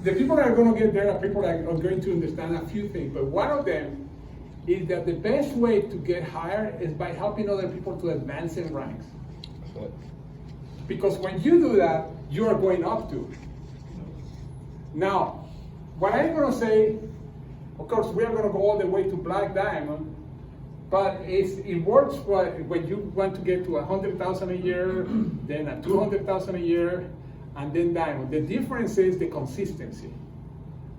the people that are going to get there are people that are going to understand a few things, but one of them is that the best way to get higher is by helping other people to advance in ranks. Because when you do that, you are going up too. Now, what I'm going to say, of course, we are going to go all the way to Black Diamond, but it works when you want to get to 100,000 a year, then a 200,000 a year, and then Diamond. The difference is the consistency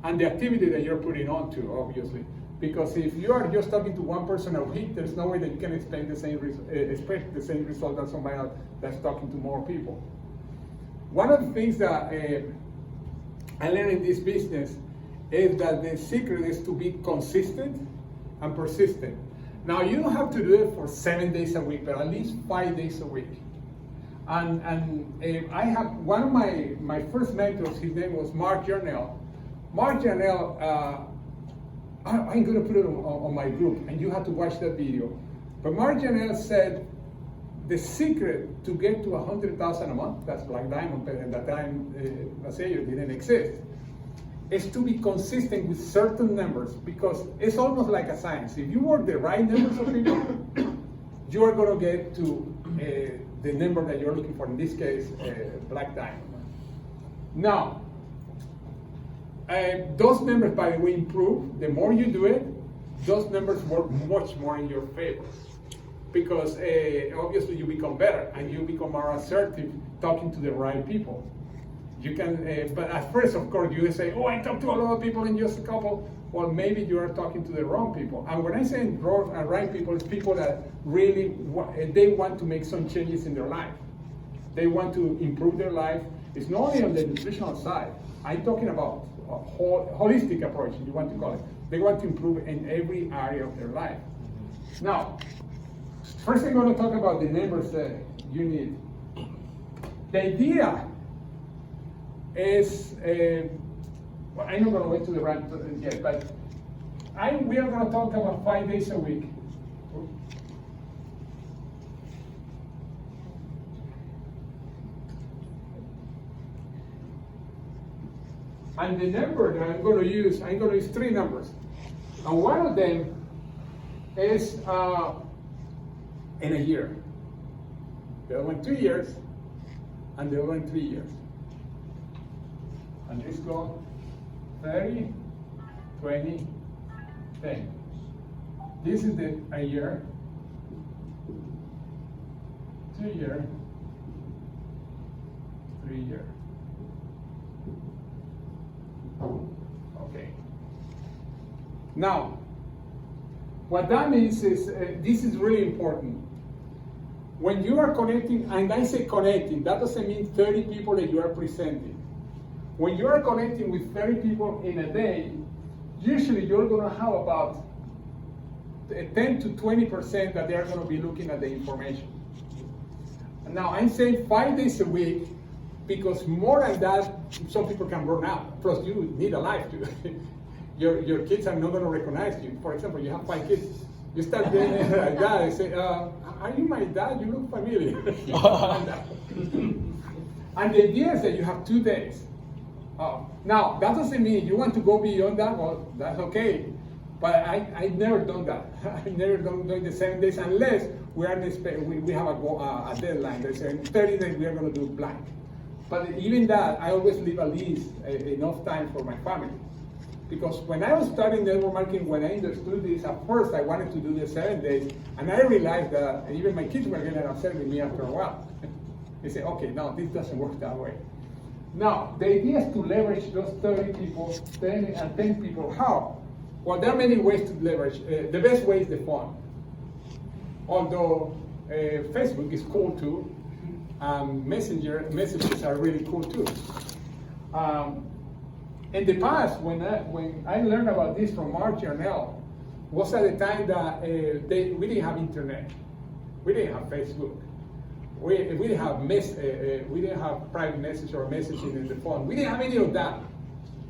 and the activity that you're putting on to, obviously. Because if you are just talking to one person a week, there's no way that you can expect the same result as somebody else that's talking to more people. One of the things that I learned in this business is that the secret is to be consistent and persistent. Now, you don't have to do it for 7 days a week, but at least 5 days a week. And I have one of my first mentors, his name was Mark Yarnell. Mark Yarnell, I'm going to put it on my group, and you have to watch that video. But Mark Yarnell said, the secret to get to 100,000 a month, that's Black Diamond, but at that time, Maceo didn't exist, is to be consistent with certain numbers, because it's almost like a science. If you work the right numbers of people, you are going to get to the number that you're looking for, in this case, Black Diamond. Now, those numbers, by the way, improve. The more you do it, those numbers work much more in your favor. Because obviously you become better and you become more assertive talking to the right people. You can, but at first, of course, you say, oh, I talk to a lot of people in just a couple. Well, maybe you are talking to the wrong people. And when I say wrong and right people, it's people that really, they want to make some changes in their life. They want to improve their life. It's not only on the nutritional side. I'm talking about a holistic approach, if you want to call it. They want to improve in every area of their life. Now, first I'm going to talk about the numbers that you need. The idea is, well, I'm not going to wait to the right yet, but we are going to talk about 5 days a week. And the number that I'm going to use 3 numbers. And one of them is in a year. The other one 2 years, and the other one 3 years. And this go 30, 20, 10. This is a year, 2 year, 3 year. Okay. Now, what that means is, this is really important. When you are connecting, and I say connecting, that doesn't mean 30 people that you are presenting. When you are connecting with 30 people in a day, usually you're going to have about 10 to 20% that they are going to be looking at the information. Now, I'm saying 5 days a week, because more than that, some people can burn out. Plus, you need a life too. Your kids are not going to recognize you. For example, you have 5 kids. You start doing it like that. They say, are you my dad? You look familiar. And the idea is that you have 2 days. Now, that doesn't mean you want to go beyond that. Well, that's okay. But I've never done that. I've never done the 7 days unless we have a deadline. They say in 30 days we are going to do blank. But even that, I always leave at least enough time for my family. Because when I was starting network marketing, when I understood this, at first I wanted to do the 7 days, and I realized that even my kids were getting upset with me after a while. They say, okay, no, this doesn't work that way. Now, the idea is to leverage those 30 people, 10 people. How? Well, there are many ways to leverage. The best way is the phone. Although Facebook is cool too, messages are really cool too. In the past, when I learned about this from Mark Yarnell, was at the time that we didn't have internet, we didn't have Facebook, we didn't have private message or messaging in the phone. We didn't have any of that.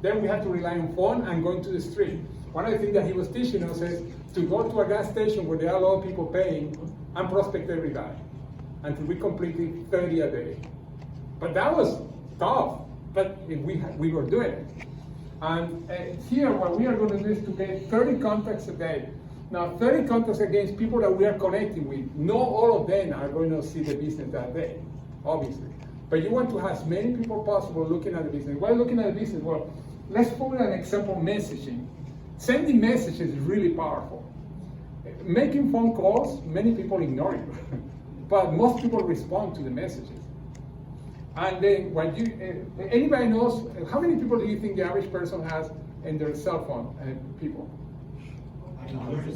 Then we had to rely on phone and going to the street. One of the things that he was teaching us is to go to a gas station where there are a lot of people paying and prospect every guy until we completed 30 a day. But that was tough, but we were doing it. And here, what we are going to do is to get 30 contacts a day. Now, 30 contacts against people that we are connecting with. Not all of them are going to see the business that day, obviously. But you want to have as many people possible looking at the business. While looking at the business, well, let's put an example: messaging. Sending messages is really powerful. Making phone calls, many people ignore it, but most people respond to the messages. And then when anybody knows, how many people do you think the average person has in their cell phone, people?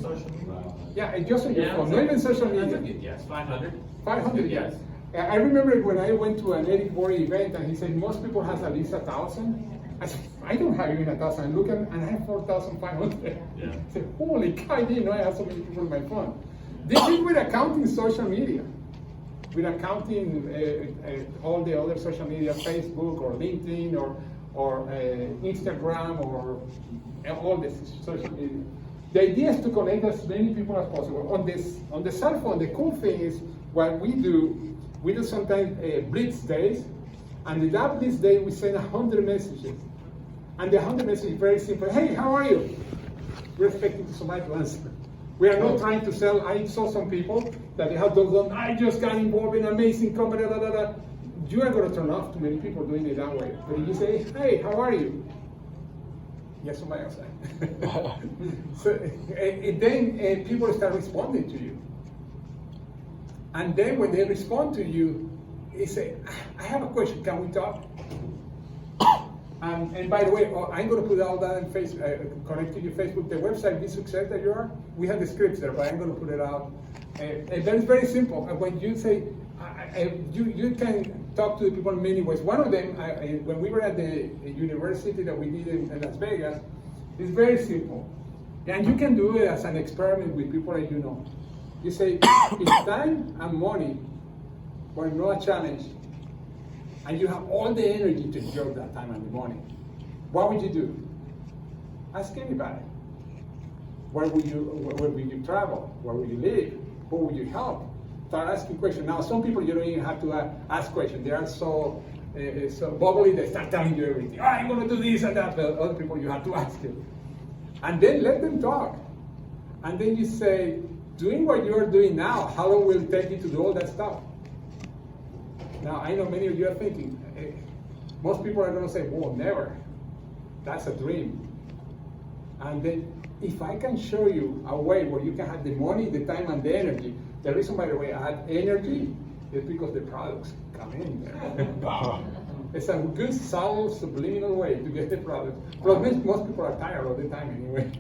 Social media? Yeah, just on your phone, not even social media. Yes, 500. 500, yes. I remember when I went to an Eric Worre event and he said most people has at least 1,000. I said, I don't have even 1,000. I look at and I have 4,500. Yeah. I said, holy cow, I didn't know I have so many people on my phone. This is with accounting social media. With accounting all the other social media, Facebook or LinkedIn or Instagram or all this social media. The idea is to connect as many people as possible. On the cell phone, the cool thing is what we do sometimes blitz days, and in that blitz day we send 100 messages. And the 100 messages is very simple. Hey, how are you? We're expecting somebody to answer. We are not trying to sell. I saw some people that they have done, I just got involved in an amazing company, da, da, da. You are going to turn off too many people doing it that way. But if you say, hey, how are you? Yes, somebody else. So then people start responding to you. And then when they respond to you, they say, I have a question, can we talk? And by the way, I'm going to put all that in Facebook, connect to your Facebook, the website, Be Success that you are. We have the scripts there, but I'm going to put it out. And that is very simple. When you say, you can talk to the people in many ways. One of them, when we were at the university that we did in Las Vegas, is very simple. And you can do it as an experiment with people that you know. You say, if time and money were not a challenge, and you have all the energy to enjoy that time and the money, what would you do? Ask anybody. Where would you travel? Where would you live? Who would you help? Start asking questions. Now, some people you don't even have to ask questions. They are so bubbly, they start telling you everything. Oh, I'm going to do this and that. But other people you have to ask them. And then let them talk. And then you say, doing what you are doing now, how long will it take you to do all that stuff? Now, I know many of you are thinking, most people are going to say, whoa, never. That's a dream. And then, if I can show you a way where you can have the money, the time, and the energy, the reason, by the way, I had energy is because the products come in there. It's a good, subtle, subliminal way to get the products. Plus, most people are tired all the time anyway.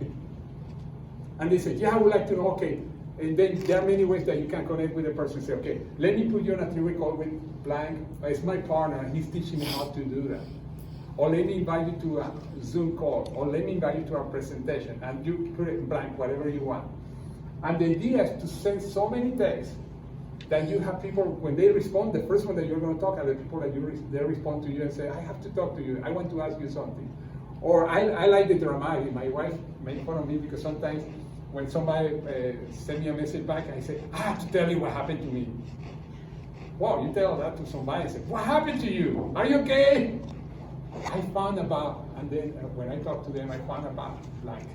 And they say, yeah, I would like to know, okay. And then there are many ways that you can connect with a person and say, okay, let me put you on a 3-way call with blank. It's my partner, and he's teaching me how to do that. Or let me invite you to a Zoom call, or let me invite you to a presentation, and you put it blank, whatever you want. And the idea is to send so many texts that you have people, when they respond, the first one that you're going to talk are the people that they respond to you and say, I have to talk to you, I want to ask you something. Or I like the dramatic. My wife made fun of me because sometimes when somebody send me a message back, I say, I have to tell you what happened to me. Wow, you tell that to somebody and say, what happened to you? Are you okay? I found about, and then when I talk to them, I found about, like,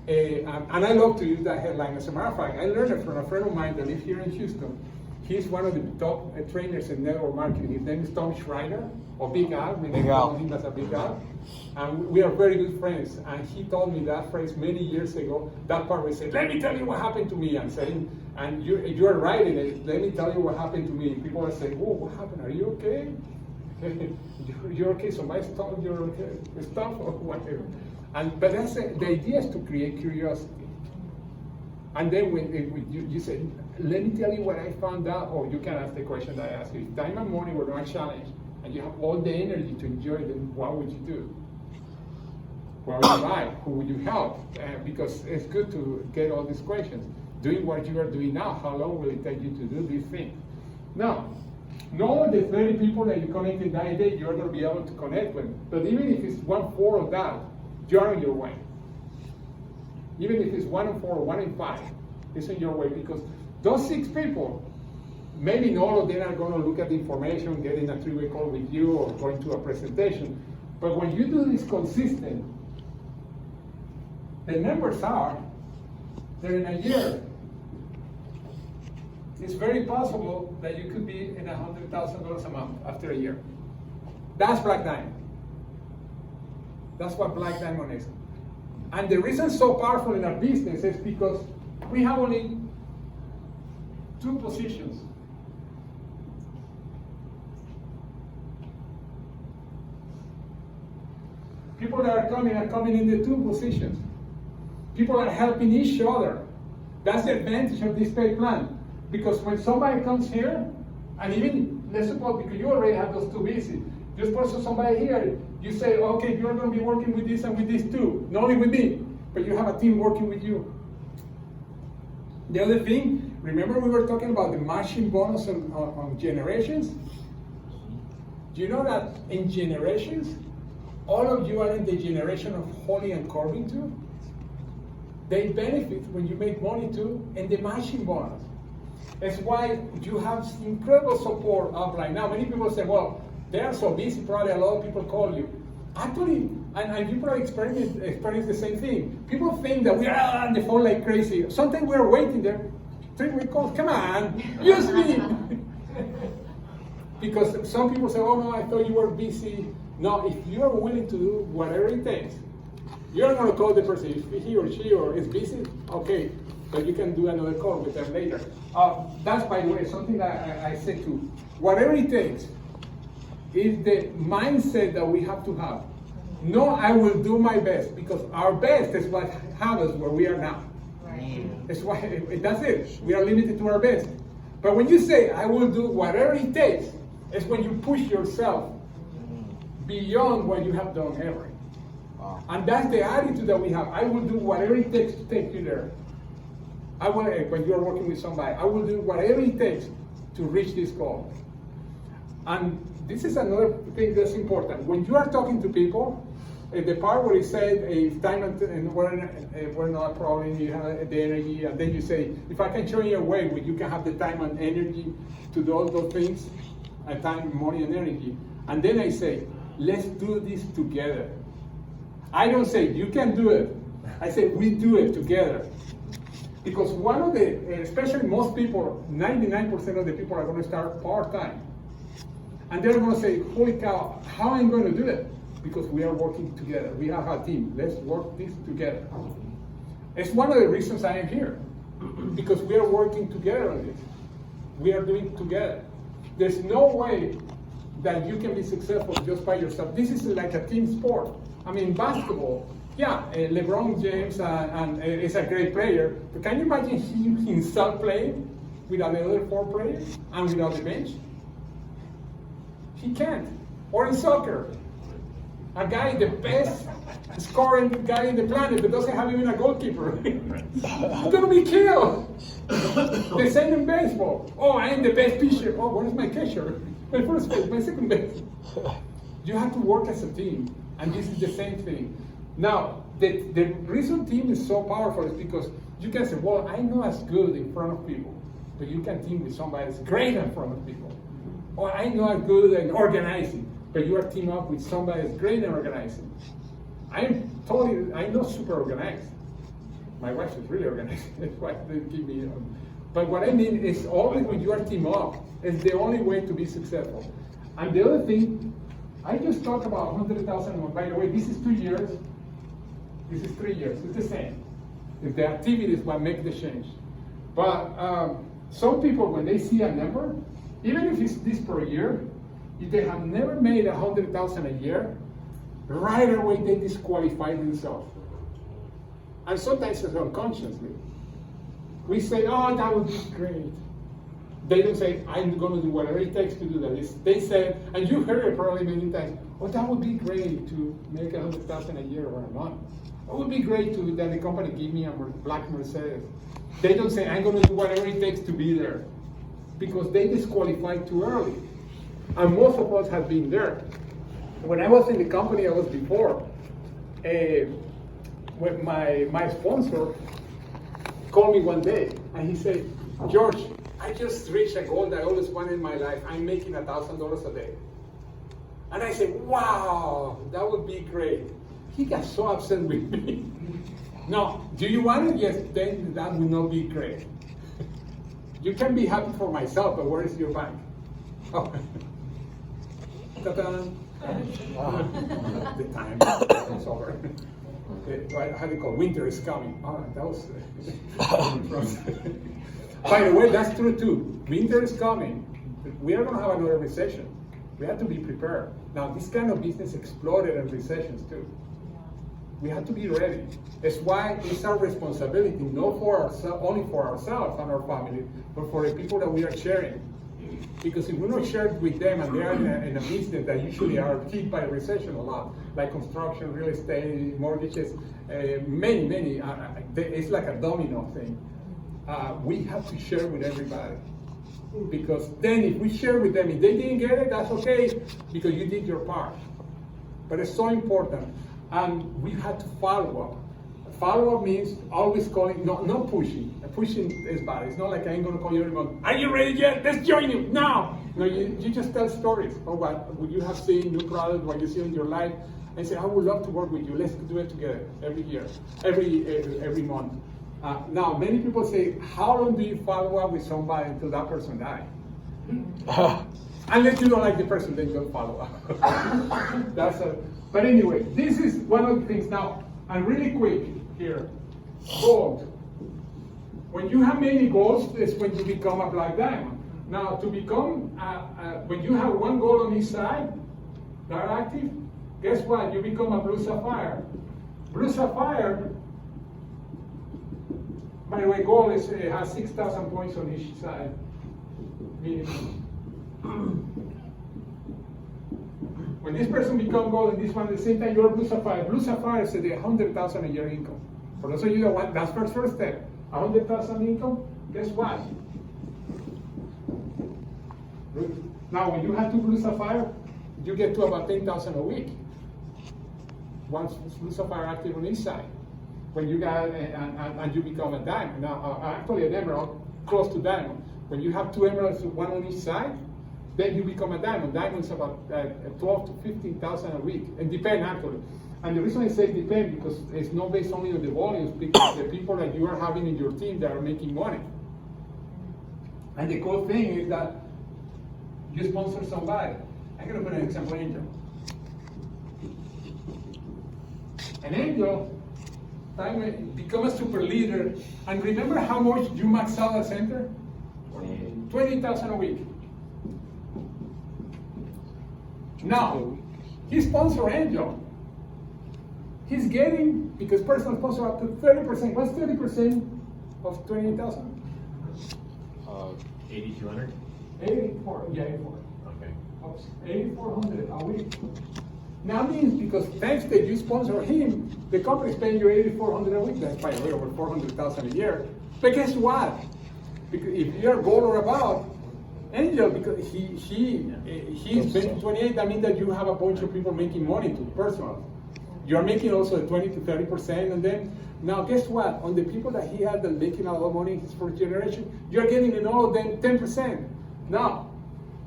and I love to use that headline. As a matter of fact, I learned it from a friend of mine that lives here in Houston. He's one of the top trainers in network marketing. His name is Tom Schreider, or Big Al. We call him as a Big Al. And we are very good friends. And he told me that phrase many years ago. That part where he said, let me tell you what happened to me. I'm saying, and you are right in it. Let me tell you what happened to me. People are saying, oh, what happened? Are you okay? You're okay? Somebody stole your stuff or whatever. But that's the idea is to create curiosity. And then when you say, let me tell you what I found out, or you can ask the question that I asked you. If time and money were not a challenge, and you have all the energy to enjoy them, what would you do? What would you buy? Who would you help? Because it's good to get all these questions. Doing what you are doing now, how long will it take you to do these things? Now, know the 30 people that you connected that day, you're going to be able to connect with. But even if it's 1/4 of that, you're on your way. Even if it's 1 in 4 or 1 in 5, it's on your way, because those 6 people, maybe not all of them are going to look at the information, getting a 3-way call with you, or going to a presentation. But when you do this consistent, the numbers are that in a year, it's very possible that you could be in $100,000 a month after a year. That's Black Diamond. That's what Black Diamond is. And the reason it's so powerful in our business is because we have only 2 positions. People that are coming in the 2 positions. People are helping each other. That's the advantage of this pay plan. Because when somebody comes here, and even, let's suppose, because you already have those 2 busy, just person somebody here, you say, okay, you're going to be working with this and with this too, not only with me, but you have a team working with you. The other thing, remember we were talking about the matching bonus on generations? Do you know that in generations, all of you are in the generation of Holly and Corbin too? They benefit when you make money too, and the matching bonus. That's why you have incredible support up right now. Many people say, well, they are so busy, probably a lot of people call you. Actually, and you probably experience the same thing. People think that we are on the phone like crazy. Sometimes we are waiting there. 3-week calls, come on, use me. Because some people say, oh no, I thought you were busy. No, if you are willing to do whatever it takes, you're not going to call the person. If he or she is busy, okay, but you can do another call with them later. That's, by the way, something that I say too. Whatever it takes is the mindset that we have to have. No, I will do my best, because our best is what have us where we are now. Right. That's why, that's it. We are limited to our best. But when you say, I will do whatever it takes, it's when you push yourself beyond what you have done ever. And that's the attitude that we have. I will do whatever it takes to take you there. I will, when you're working with somebody, I will do whatever it takes to reach this goal. And this is another thing that's important. When you are talking to people, the part where you said, if time and we're not a problem, you have the energy, and then you say, if I can show you a way where you can have the time and energy to do all those things, time, money, and energy. And then I say, let's do this together. I don't say, you can do it. I say, we do it together. Because one of the, especially most people, 99% of the people are going to start part-time. And they're going to say, holy cow, how am I going to do it? Because we are working together. We have a team. Let's work this together. It's one of the reasons I am here. Because we are working together on this. We are doing it together. There's no way that you can be successful just by yourself. This is like a team sport. I mean, basketball, yeah, LeBron James is a great player, but can you imagine him himself playing without the other 4 players and without the bench? He can't. Or in soccer, a guy, the best scoring guy in the planet, that doesn't have even a goalkeeper. He's gonna be killed. The same in baseball. Oh, I am the best pitcher. Oh, where's my catcher? My first base, my second base. You have to work as a team, and this is the same thing. Now, the reason team is so powerful is because you can say, well, I'm not as good in front of people, but you can team with somebody that's great in front of people. Or I'm not good in organizing, but you are team up with somebody that's great in organizing. I'm not super organized. My wife is really organized. That's why they keep me. But what I mean is, always when you are team up, it's the only way to be successful. And the other thing, I just talked about 100,000. By the way, this is 2 years. This is 3 years. It's the same. If the activity is what makes the change. But some people, when they see a number, even if it's this per year, if they have never made 100,000 a year, right away they disqualify themselves. And sometimes it's unconsciously. We say, oh, that would be great. They don't say, I'm going to do whatever it takes to do that. They say, and you heard it probably many times, oh, that would be great to make 100,000 a year or a month. It would be great that the company give me a black Mercedes. They don't say, I'm going to do whatever it takes to be there. Because they disqualify too early. And most of us have been there. When I was in the company I was before, when my sponsor called me one day, and he said, George, I just reached a goal that I always wanted in my life. I'm making $1,000 a day. And I said, wow, that would be great. He got so upset with me. No, do you want it? Yes, then that would not be great. You can be happy for myself, but where is your bank? Oh. Ta-da. The time is over. How do you call it? Winter is coming. Oh, that was. By the way, that's true too. Winter is coming. We are going to have another recession. We have to be prepared. Now, this kind of business exploded in recessions too. We have to be ready. That's why it's our responsibility, not for only for ourselves and our family, but for the people that we are sharing. Because if we don't share it with them and they are in a business that usually are hit by recession a lot, like construction, real estate, mortgages, many, it's like a domino thing. We have to share with everybody. Because then if we share with them, if they didn't get it, that's okay, because you did your part. But it's so important. And we had to follow up. Follow up means always calling, not pushing. Pushing is bad. It's not like I ain't gonna call you everyone, are you ready yet? Let's join you now. No, you just tell stories of what you have seen, new products, what you see in your life, and say, I would love to work with you. Let's do it together every year, every month. Now, many people say, how long do you follow up with somebody until that person dies? Unless you don't like the person, then you don't follow up. But anyway, this is one of the things. Now, and really quick here, gold. When you have many goals, is when you become a black diamond. Now, to become, when you have one goal on each side, that are active, guess what? You become a blue sapphire. Blue sapphire, by the way, gold has 6,000 points on each side, minimum. When this person becomes gold and this one at the same time, you're blue sapphire. Blue sapphire is the 100,000 a year income. For those of you that want, that's first step. 100,000 income, guess what? Now, when you have two blue sapphire, you get to about 10,000 a week. Once blue sapphire active on each side. When you got, and you become a diamond. Now, actually an emerald, close to diamond. When you have two emeralds, one on each side, then you become a diamond. Diamond's about 12 to 15,000 a week. It depends actually. And the reason I say depend because it's not based only on the volumes, because the people that you are having in your team that are making money. And the cool thing is that you sponsor somebody. I'm gonna put an example, Angel. An angel become a super leader, and remember how much you max out at center? 20,000 a week. Now, he sponsor Angel. He's getting, because personal sponsor, up to 30%. What's 30% of 28,000? 8,200? 84, yeah, 84. Okay. 8,400 a week. Now means because thanks that you sponsor him, the company's paying you 8,400 a week. That's by the way over 400,000 a year. But guess what? Because if you're gold or above, Angel, because he's making 28, that means that you have a bunch of people making money too, personal. You're making also 20 to 30%, and then now guess what? On the people that he had that making a lot of money in his first generation, you're getting in all of them 10%. Now,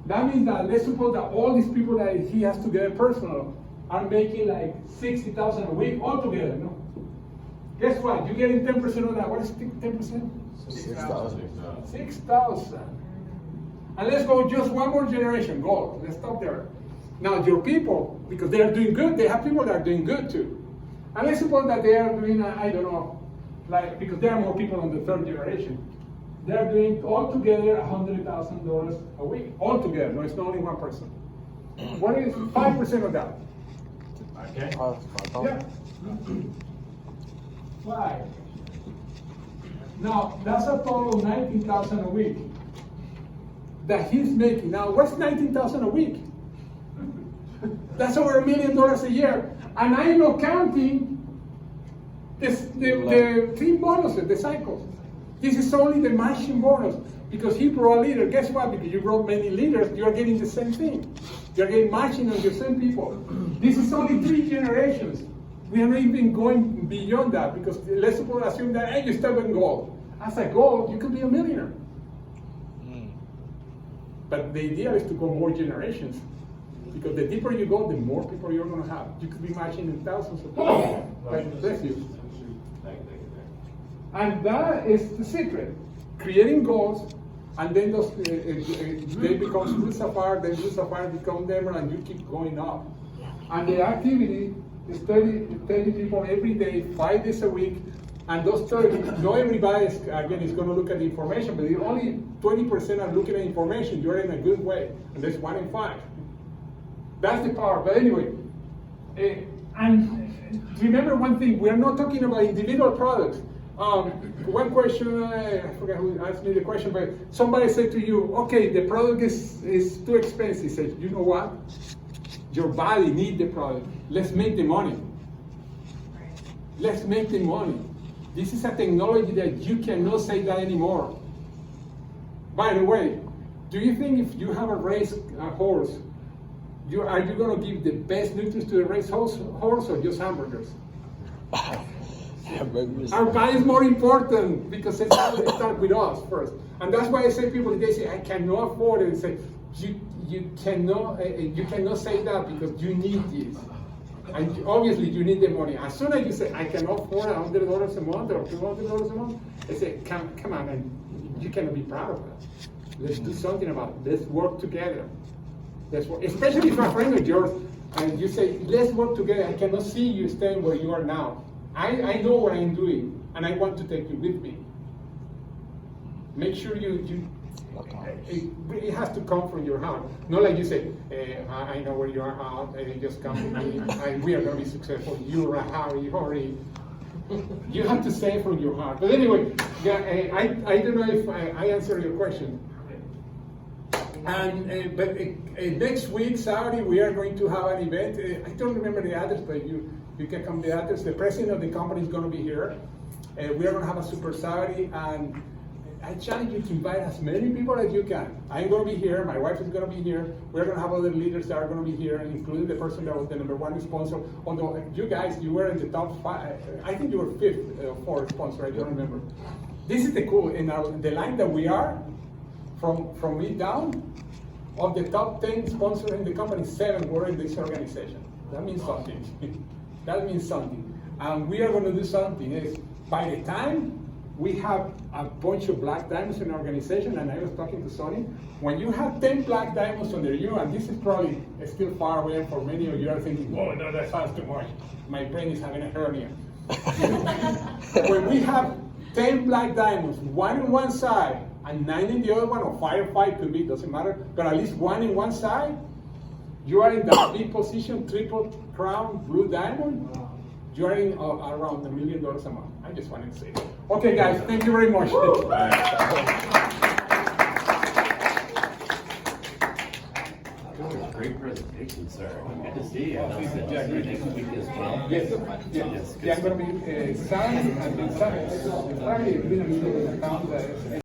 that means that let's suppose that all these people that he has together personal are making like 60,000 a week altogether, no? Guess what? You're getting 10% of that. What is 10%? 6,000. 6,000. And let's go just one more generation, gold. Let's stop there. Now your people, because they are doing good, they have people that are doing good too. And let's suppose that they are doing, I don't know, like, because there are more people on the third generation. They are doing altogether $100,000 a week. Altogether, no, it's not only one person. What is 5% of that? Okay. Yeah. 5. Now, that's a total of 19,000 a week that he's making. Now, what's 19,000 a week? That's over $1 million a year. And I'm not counting the team bonuses, the cycles. This is only the matching bonus. Because he brought a leader. Guess what? Because you brought many leaders, you're getting the same thing. You're getting matching on the same people. This is only 3 generations. We are not even going beyond that, because let's suppose assume that, hey, you start with gold. As a gold, you could be a millionaire. But the idea is to go more generations. Because the deeper you go, the more people you're going to have. You could be matching in thousands of people. But bless you. And that is the secret. Creating goals, and then those, they become blue sapphire, then blue sapphire become diamond, and you keep going up. And the activity is 30 people every day, 5 days a week, and those 30, not everybody is going to look at the information, but if only 20% are looking at information, you're in a good way, and that's 1 in 5. That's the power. But anyway, and remember one thing, we are not talking about individual products. One question, I forgot who asked me the question, but somebody said to you, okay, the product is too expensive. Said, you know what? Your body needs the product. Let's make the money. Let's make the money. This is a technology that you cannot say that anymore. By the way, do you think if you have a race horse, are you going to give the best nutrients to the race horse or just hamburgers? Our body is more important because it starts with us first. And that's why I say people, they say, I cannot afford it. And say, you cannot say that because you need this. And obviously you need the money. As soon as you say, I cannot afford $100 a month or $200 a month, I say, come on, and you cannot be proud of that. Let's do something about it. Let's work together. Let's work. Especially if you're a friend of yours and you say, let's work together. I cannot see you staying where you are now. I know what I'm doing, and I want to take you with me. Make sure it has to come from your heart. Not like you say, I know where you are out, and it just comes to me, and we are going to be successful. You're a hurry. You have to say it from your heart. But anyway, yeah, I don't know if I answered your question. And but next week, Saturday, we are going to have an event. I don't remember the address, but you can come to the address. The president of the company is going to be here. We are going to have a super Saturday, and I challenge you to invite as many people as you can. I'm going to be here. My wife is going to be here. We're going to have other leaders that are going to be here, including the person that was the #1 sponsor. Although you guys, you were in the top 5. I think you were 5th or 4th sponsor. I don't remember. This is the cool. In the line that we are, from me down, of the top 10 sponsors in the company, 7 were in this organization. That means something. That means something. And we are going to do something. By the time we have a bunch of black diamonds in our organization, and I was talking to Sonny, when you have 10 black diamonds under you, and this is probably still far away, and for many of you are thinking, oh no, that sounds too much. My brain is having a hernia. When we have 10 black diamonds, 1 on one side, and 9 in the other one, or 5 or 5 could be, doesn't matter, but at least 1 in one side, you are in that big position, triple crown, blue diamond, you are in around $1 million a month. I just wanted to say that. Okay guys, thank you very much. Great presentation, sir. Good to see you. Next week as well. Yes. Yeah, I'm going to be Saturday, and then Saturday, it's been a meeting in the town that